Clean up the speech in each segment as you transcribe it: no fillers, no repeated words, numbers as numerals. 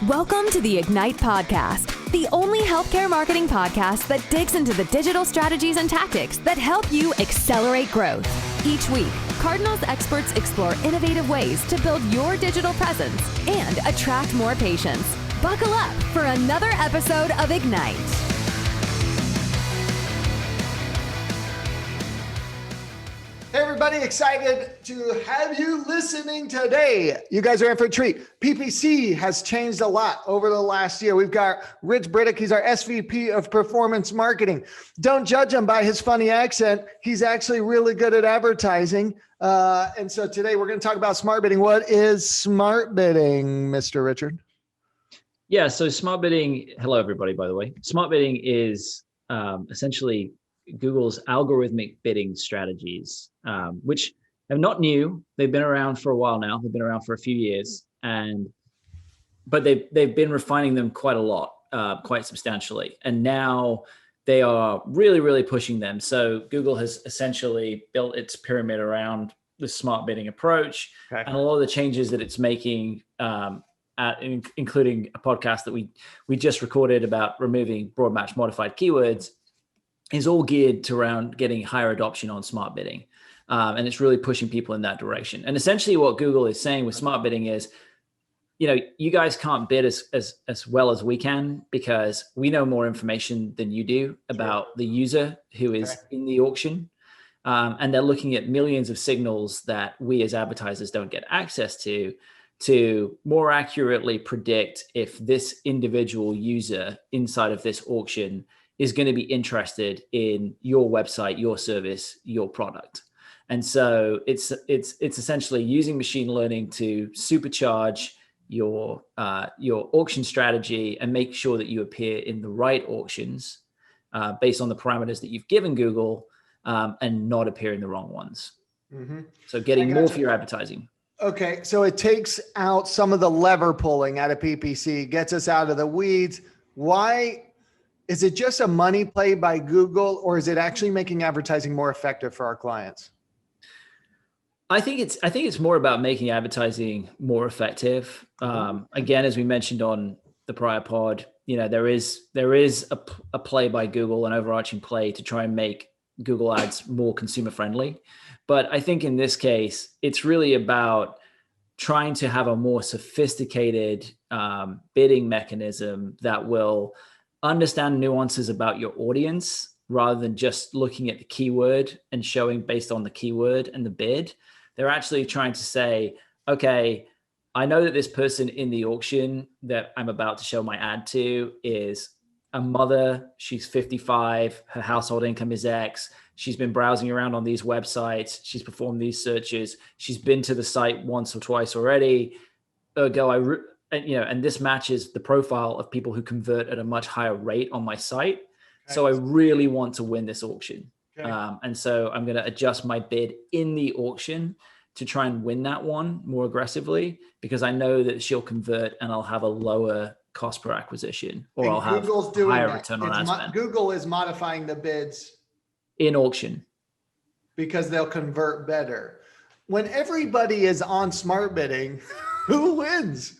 Welcome to the Ignite Podcast, the only healthcare marketing podcast that digs into the digital strategies and tactics that help you accelerate growth. Each week, Cardinal's experts explore innovative ways to build your digital presence and attract more patients. Buckle up for another episode of Ignite. Hey everybody, excited to have you listening today. You guys are in for a treat. PPC has changed a lot over the last year. We've got Rich Briddock. He's our SVP of Performance Marketing. Don't judge him by his funny accent. He's actually really good at advertising. And so today we're going to talk about smart bidding. What is smart bidding, Mr. Richard? Yeah, so smart bidding, hello everybody, by the way. Smart bidding is essentially Google's algorithmic bidding strategies, which are not new. They've been around for a while now. They've been around for a few years, but they've been refining them quite a lot, quite substantially. And now they are really pushing them. So Google has essentially built its pyramid around the smart bidding approach, okay. And a lot of the changes that it's making, including a podcast that we just recorded about removing broad match modified keywords, is all geared to around getting higher adoption on smart bidding. And it's really pushing people in that direction. And essentially what Google is saying with smart bidding is, you guys can't bid as well as we can because we know more information than you do about the user who is in the auction. And they're looking at millions of signals that we as advertisers don't get access to more accurately predict if this individual user inside of this auction is going to be interested in your website, your service, your product. And so it's essentially using machine learning to supercharge your auction strategy and make sure that you appear in the right auctions based on the parameters that you've given Google and not appear in the wrong ones. Mm-hmm. So getting more for your advertising. Okay, so it takes out some of the lever pulling out of PPC, gets us out of the weeds. Why? Is it just a money play by Google, or is it actually making advertising more effective for our clients? I think it's more about making advertising more effective. Again, as we mentioned on the prior pod, there is a play by Google, an overarching play to try and make Google Ads more consumer friendly. But I think in this case, it's really about trying to have a more sophisticated bidding mechanism that will understand nuances about your audience rather than just looking at the keyword and showing based on the keyword and the bid. They're actually trying to say, okay, I know that this person in the auction that I'm about to show my ad to is a mother. She's 55. Her household income is X. She's been browsing around on these websites. She's performed these searches. She's been to the site once or twice already. And this matches the profile of people who convert at a much higher rate on my site. Okay. So I really want to win this auction. Okay. And so I'm going to adjust my bid in the auction to try and win that one more aggressively because I know that she'll convert and I'll have a lower cost per acquisition or I'll have higher return on ad spend. Google is modifying the bids in auction because they'll convert better. When everybody is on smart bidding, who wins?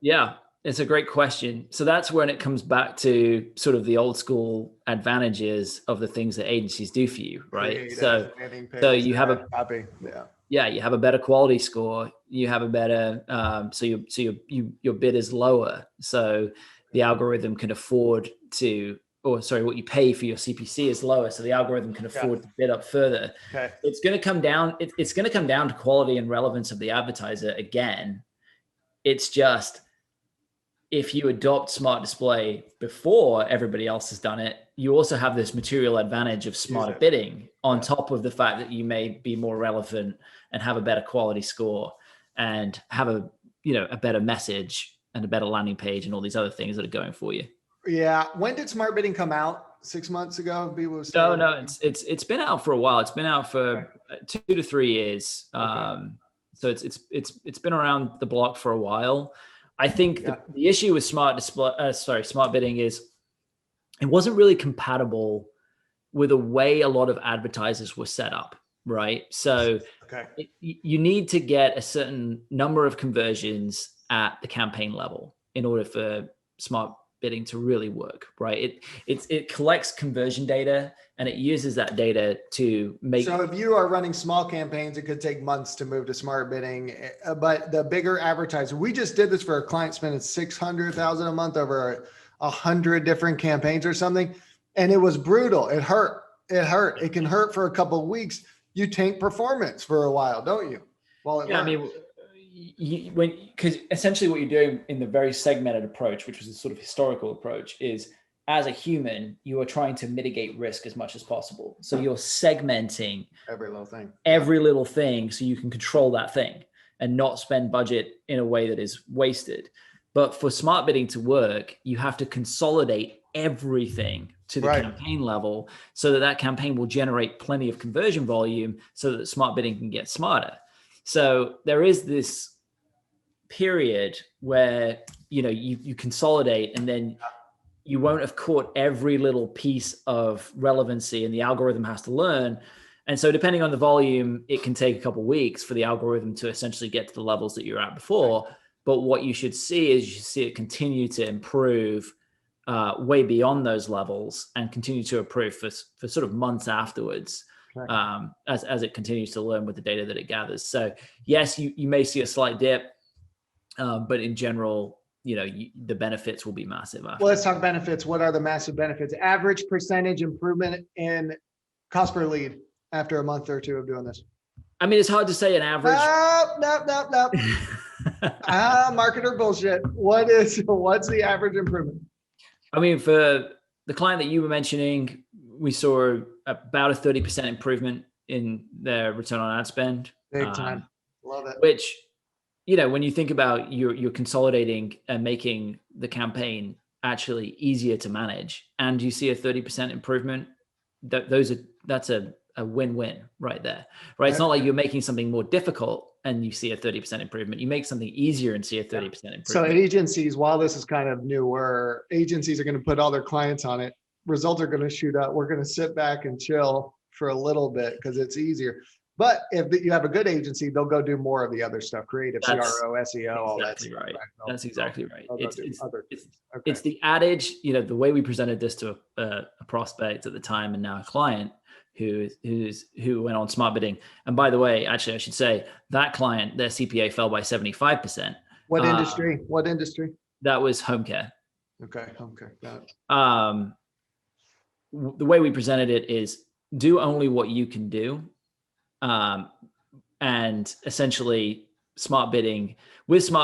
Yeah, it's a great question. So that's when it comes back to sort of the old school advantages of the things that agencies do for you, right? So you have you have a better quality score. You have a better, your bid is lower. So the algorithm can afford what you pay for your CPC is lower. So the algorithm can afford to bid up further. Okay. It's going to come down. It's going to come down to quality and relevance of the advertiser again. It's just, if you adopt smart display before everybody else has done it, you also have this material advantage of smarter bidding on top of the fact that you may be more relevant and have a better quality score and have a better message and a better landing page and all these other things that are going for you. Yeah. When did smart bidding come out? 6 months ago? No, it's been out for a while. It's been out for 2 to 3 years. So it's been around the block for a while. I think the issue with smart bidding is it wasn't really compatible with the way a lot of advertisers were set up, right? So you need to get a certain number of conversions at the campaign level in order for smart bidding to really work, right? It collects conversion data and it uses that data to make. So if you are running small campaigns, it could take months to move to smart bidding, but the bigger advertiser, we just did this for a client spending $600,000 a month over 100 different campaigns or something. And it was brutal. It hurt. It can hurt for a couple of weeks. You tank performance for a while, don't you? I mean, because essentially what you're doing in the very segmented approach, which was a sort of historical approach, is as a human, you are trying to mitigate risk as much as possible. So you're segmenting every little thing so you can control that thing and not spend budget in a way that is wasted. But for smart bidding to work, you have to consolidate everything to the campaign level so that campaign will generate plenty of conversion volume so that smart bidding can get smarter. So there is this period where, you consolidate and then you won't have caught every little piece of relevancy and the algorithm has to learn. And so depending on the volume, it can take a couple of weeks for the algorithm to essentially get to the levels that you're at before. But what you should see is it continue to improve way beyond those levels and continue to improve for sort of months afterwards. As it continues to learn with the data that it gathers. So yes, you may see a slight dip, but in general, the benefits will be massive. Well, let's talk benefits. What are the massive benefits? Average percentage improvement in cost per lead after a month or two of doing this. I mean, it's hard to say an average. No. Marketer bullshit. What's the average improvement? I mean, for the client that you were mentioning, we saw about a 30% improvement in their return on ad spend. Big time. Love it. Which, when you think about you're consolidating and making the campaign actually easier to manage, and you see a 30% improvement, that's a win-win right there, right? It's not like you're making something more difficult and you see a 30% improvement. You make something easier and see a 30% improvement. So agencies, while this is kind of newer, agencies are going to put all their clients on it. Results are going to shoot up. We're going to sit back and chill for a little bit because it's easier. But if you have a good agency, they'll go do more of the other stuff, creative, CRO, SEO, all that stuff. Right. That's exactly right. It's the adage, the way we presented this to a prospect at the time and now a client who went on smart bidding. And by the way, actually, I should say that client, their CPA fell by 75%. What industry? What industry? That was home care. Okay. Home care. Got it. The way we presented it is do only what you can do. And essentially with smart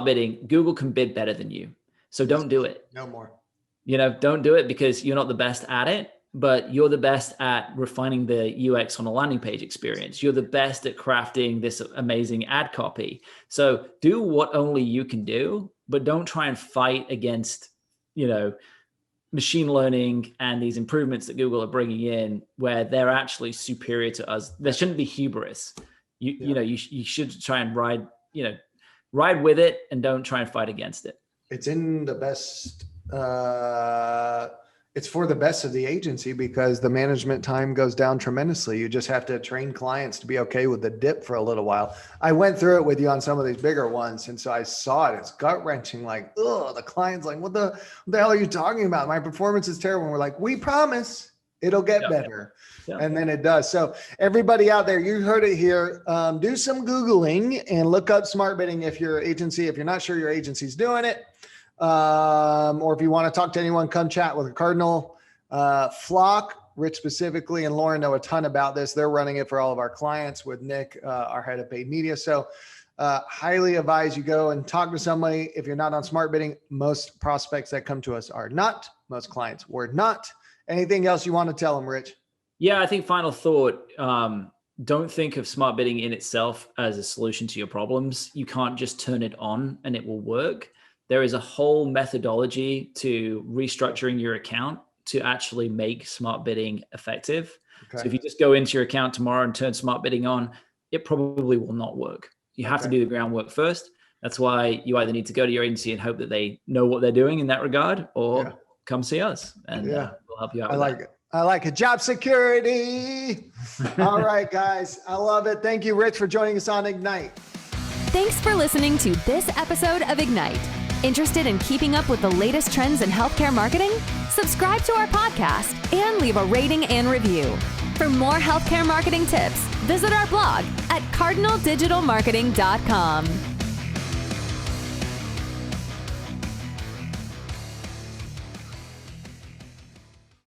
bidding, Google can bid better than you. So don't do it. No more. Don't do it because you're not the best at it, but you're the best at refining the UX on a landing page experience. You're the best at crafting this amazing ad copy. So do what only you can do, but don't try and fight against, machine learning and these improvements that Google are bringing in where they're actually superior to us. There shouldn't be hubris. You should try and ride with it and don't try and fight against it. It's in the best, it's for the best of the agency because the management time goes down tremendously. You just have to train clients to be okay with the dip for a little while. I went through it with you on some of these bigger ones. And so I saw it. It's gut wrenching. Like, the client's like, what the hell are you talking about? My performance is terrible. And we're like, we promise it'll get better. Yeah. And then it does. So everybody out there, you heard it here. Do some Googling and look up smart bidding if you're not sure your agency's doing it. Or if you want to talk to anyone, come chat with a Cardinal. Flock, Rich specifically, and Lauren know a ton about this. They're running it for all of our clients with Nick, our head of paid media. So highly advise you go and talk to somebody. If you're not on smart bidding, most prospects that come to us are not. Most clients were not. Anything else you want to tell them, Rich? Yeah, I think final thought, don't think of smart bidding in itself as a solution to your problems. You can't just turn it on and it will work. There is a whole methodology to restructuring your account to actually make smart bidding effective. Okay. So if you just go into your account tomorrow and turn smart bidding on, it probably will not work. You have to do the groundwork first. That's why you either need to go to your agency and hope that they know what they're doing in that regard, or come see us and we'll help you out. I like it. Job security. All right, guys. I love it. Thank you, Rich, for joining us on Ignite. Thanks for listening to this episode of Ignite. Interested in keeping up with the latest trends in healthcare marketing? Subscribe to our podcast and leave a rating and review. For more healthcare marketing tips, visit our blog at cardinaldigitalmarketing.com.